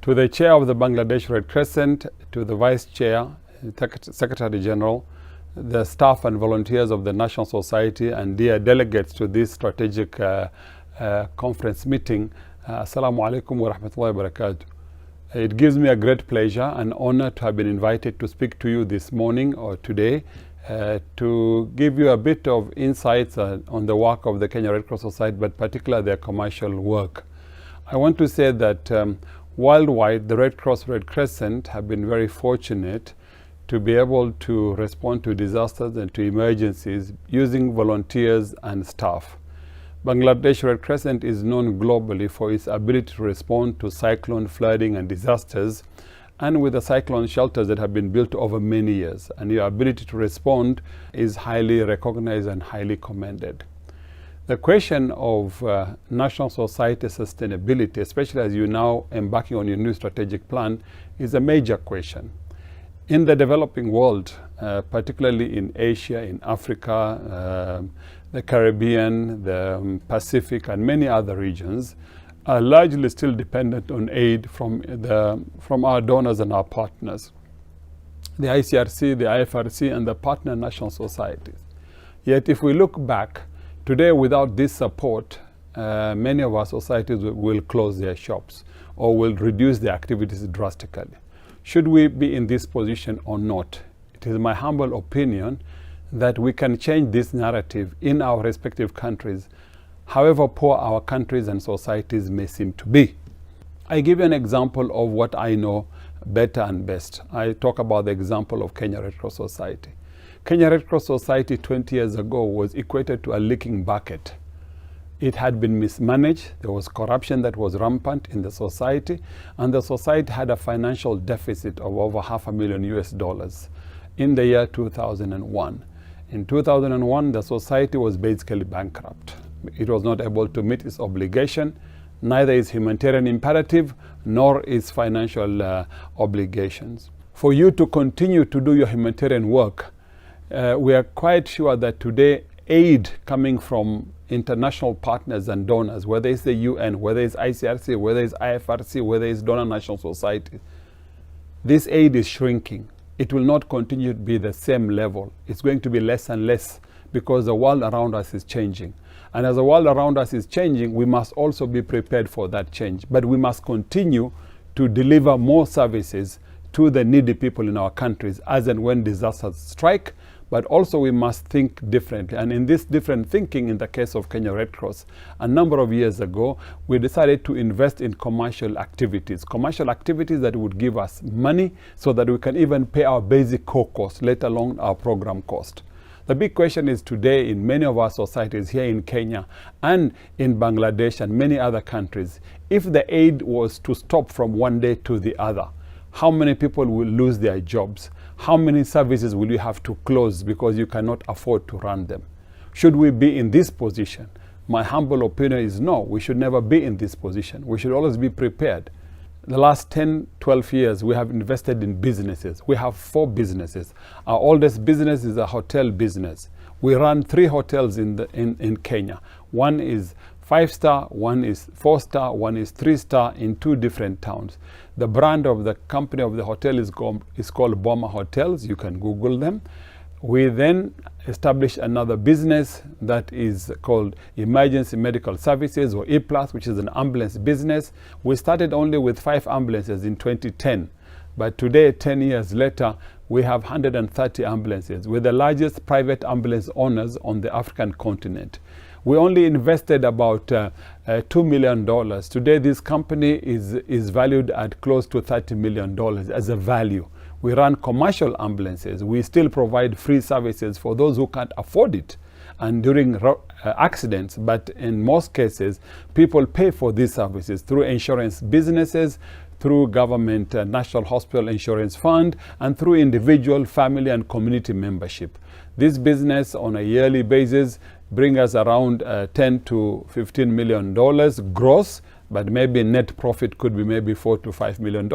To the Chair of the Bangladesh Red Crescent, to the Vice Chair, Secretary General, the staff and volunteers of the National Society, and dear delegates to this strategic conference meeting, Assalamu alaikum wa rahmatullahi wa barakatuh. It gives me a great pleasure and honor to have been invited to speak to you this morning or today to give you a bit of insights on the work of the Kenya Red Cross Society, but particularly their commercial work. I want to say that worldwide, the Red Cross Red Crescent have been very fortunate to be able to respond to disasters and to emergencies using volunteers and staff. Bangladesh Red Crescent is known globally for its ability to respond to cyclone, flooding and disasters, and with the cyclone shelters that have been built over many years. And your ability to respond is highly recognized and highly commended. The question of national society sustainability, especially as you're now embarking on your new strategic plan, is a major question. In the developing world, particularly in Asia, in Africa, the Caribbean, the Pacific, and many other regions, are largely still dependent on aid from our donors and our partners, the ICRC, the IFRC, and the partner national societies. Yet if we look back, today without this support, many of our societies will close their shops or will reduce their activities drastically. Should we be in this position or not? It is my humble opinion that we can change this narrative in our respective countries, however poor our countries and societies may seem to be. I give you an example of what I know better and best. I talk about the example of Kenya Red Cross Society. Kenya Red Cross Society 20 years ago was equated to a leaking bucket. It had been mismanaged, there was corruption that was rampant in the society, and the society had a financial deficit of over $500,000 US in the year 2001. In 2001, the society was basically bankrupt. It was not able to meet its obligation, neither its humanitarian imperative, nor its financial obligations. For you to continue to do your humanitarian work, we are quite sure that today aid coming from international partners and donors, whether it's the UN, whether it's ICRC, whether it's IFRC, whether it's donor national society, this aid is shrinking. It will not continue to be the same level. It's going to be less and less because the world around us is changing. And as the world around us is changing, we must also be prepared for that change. But we must continue to deliver more services to the needy people in our countries as and when disasters strike. But also we must think differently. And in this different thinking, in the case of Kenya Red Cross, a number of years ago, we decided to invest in commercial activities that would give us money so that we can even pay our basic core cost, let alone our program cost. The big question is today in many of our societies here in Kenya and in Bangladesh and many other countries, if the aid was to stop from one day to the other, how many people will lose their jobs? How many services will you have to close because you cannot afford to run them? Should we be in this position? My humble opinion is no, we should never be in this position. We should always be prepared. The last 10, 12 years, we have invested in businesses. We have 4 businesses. Our oldest business is a hotel business. We run 3 hotels in Kenya. One is 5-star, one is 4-star, one is 3-star in 2 different towns. The brand of the company of the hotel is called Boma Hotels. You can Google them. We then established another business that is called Emergency Medical Services, or E-Plus, which is an ambulance business. We started only with 5 ambulances in 2010. But today, 10 years later, we have 130 ambulances. We're the largest private ambulance owners on the African continent. We only invested about $2 million. Today, this company is valued at close to $30 million as a value. We run commercial ambulances. We still provide free services for those who can't afford it and during accidents. But in most cases, people pay for these services through insurance businesses, through government National Hospital Insurance Fund, and through individual, family, and community membership. This business on a yearly basis bring us around $10 to $15 million gross but maybe net profit could be maybe $4 to $5 million,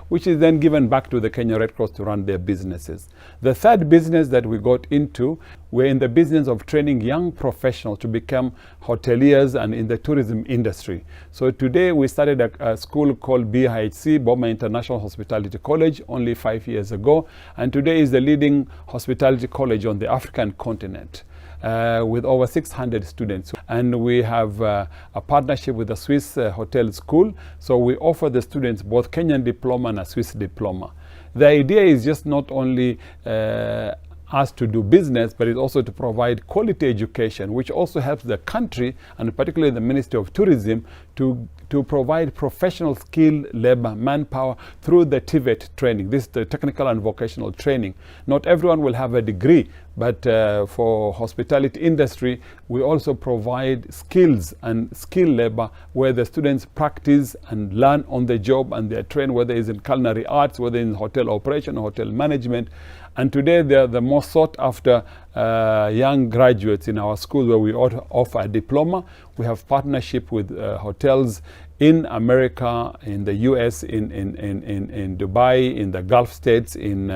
which is then given back to the Kenya Red Cross to run their businesses. The third business that we got into, we're in the business of training young professionals to become hoteliers and in the tourism industry. So today we started a school called BIHC, Boma International Hospitality College, only 5 years ago, and today is the leading hospitality college on the African continent. With over 600 students. And we have a partnership with the Swiss Hotel School. So we offer the students both Kenyan diploma and a Swiss diploma. The idea is just not only us to do business, but it's also to provide quality education, which also helps the country, and particularly the Ministry of Tourism, to provide professional skill labor, manpower through the TVET training. This is the technical and vocational training. Not everyone will have a degree, but for hospitality industry, we also provide skills and skill labor where the students practice and learn on the job, and they're trained, whether it's in culinary arts, whether in hotel operation or hotel management. And today they are the most sought after young graduates in our school, where we offer a diploma. We have partnership with hotels in America, in the US, in Dubai, in the Gulf states, in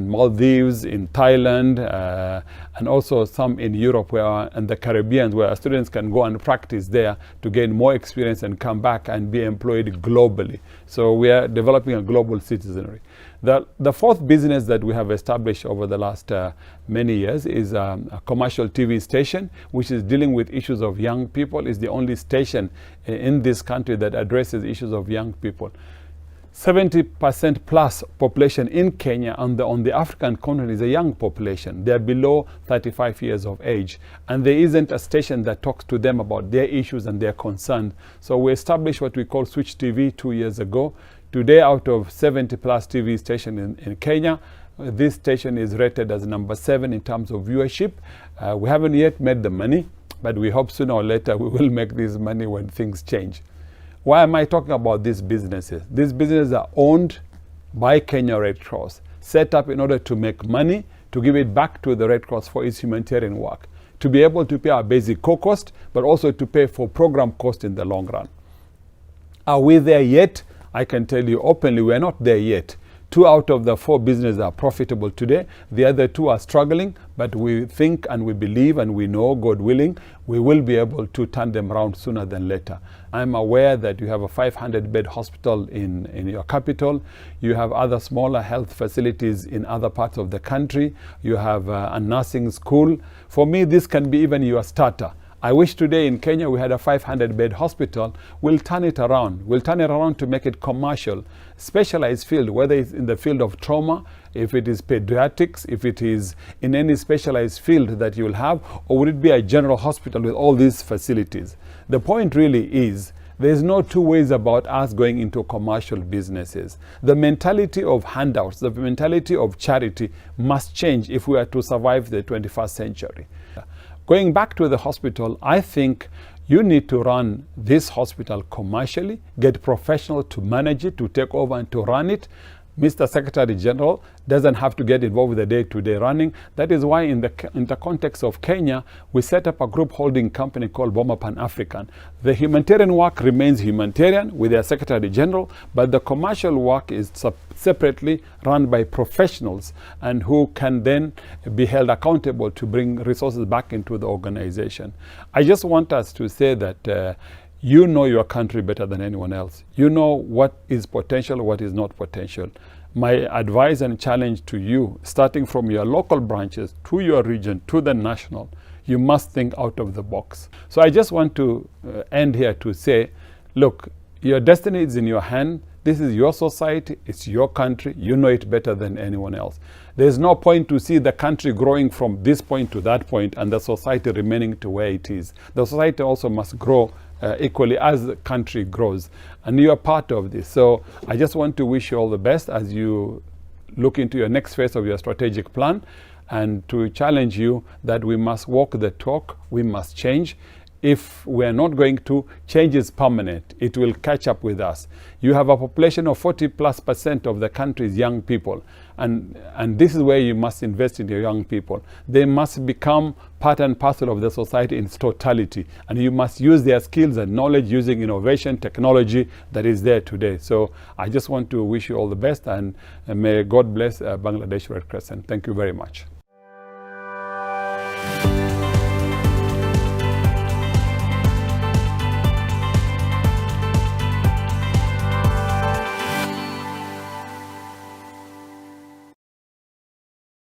Maldives, in Thailand, and also some in Europe and the Caribbean, where students can go and practice there to gain more experience and come back and be employed globally. So we are developing a global citizenry. The fourth business that we have established over the last many years is a commercial TV station, which is dealing with issues of young people. It's the only station in this country that addresses issues of young people. 70% plus population in Kenya on the African continent is a young population. They're below 35 years of age, and there isn't a station that talks to them about their issues and their concerns. So we established what we call Switch TV 2 years ago. Today, out of 70 plus TV stations in Kenya, this station is rated as number 7 in terms of viewership. We haven't yet made the money, but we hope sooner or later we will make this money when things change. Why am I talking about these businesses? These businesses are owned by Kenya Red Cross, set up in order to make money, to give it back to the Red Cross for its humanitarian work, to be able to pay our basic cost, but also to pay for program cost in the long run. Are we there yet? I can tell you openly, we're not there yet. 2 out of the 4 businesses are profitable today. The other 2 are struggling, but we think and we believe and we know, God willing, we will be able to turn them around sooner than later. I'm aware that you have a 500-bed hospital in your capital. You have other smaller health facilities in other parts of the country. You have a nursing school. For me, this can be even your starter. I wish today in Kenya we had a 500-bed hospital. We'll turn it around. We'll turn it around to make it commercial, specialized field, whether it's in the field of trauma, if it is pediatrics, if it is in any specialized field that you'll have, or would it be a general hospital with all these facilities? The point really is, there's no two ways about us going into commercial businesses. The mentality of handouts, the mentality of charity must change if we are to survive the 21st century. Going back to the hospital, I think you need to run this hospital commercially, get professionals to manage it, to take over and to run it. Mr. Secretary General doesn't have to get involved with the day-to-day running. That is why in the context of Kenya, we set up a group holding company called Boma Pan-African. The humanitarian work remains humanitarian with their Secretary General, but the commercial work is separately run by professionals and who can then be held accountable to bring resources back into the organization. I just want us to say that you know your country better than anyone else. You know what is potential, what is not potential. My advice and challenge to you, starting from your local branches to your region to the national, you must think out of the box. So I just want to end here to say, look, your destiny is in your hand. This is your society, it's your country, you know it better than anyone else. There's no point to see the country growing from this point to that point and the society remaining to where it is. The society also must grow equally as the country grows, and you are part of this. So I just want to wish you all the best as you look into your next phase of your strategic plan, and to challenge you that we must walk the talk, we must change. if we are not going to, change is permanent. It will catch up with us. You have a population of 40+% of the country's young people. And this is where you must invest in your young people. They must become part and parcel of the society in its totality. And you must use their skills and knowledge using innovation, technology that is there today. So I just want to wish you all the best, and may God bless Bangladesh Red Crescent. Thank you very much.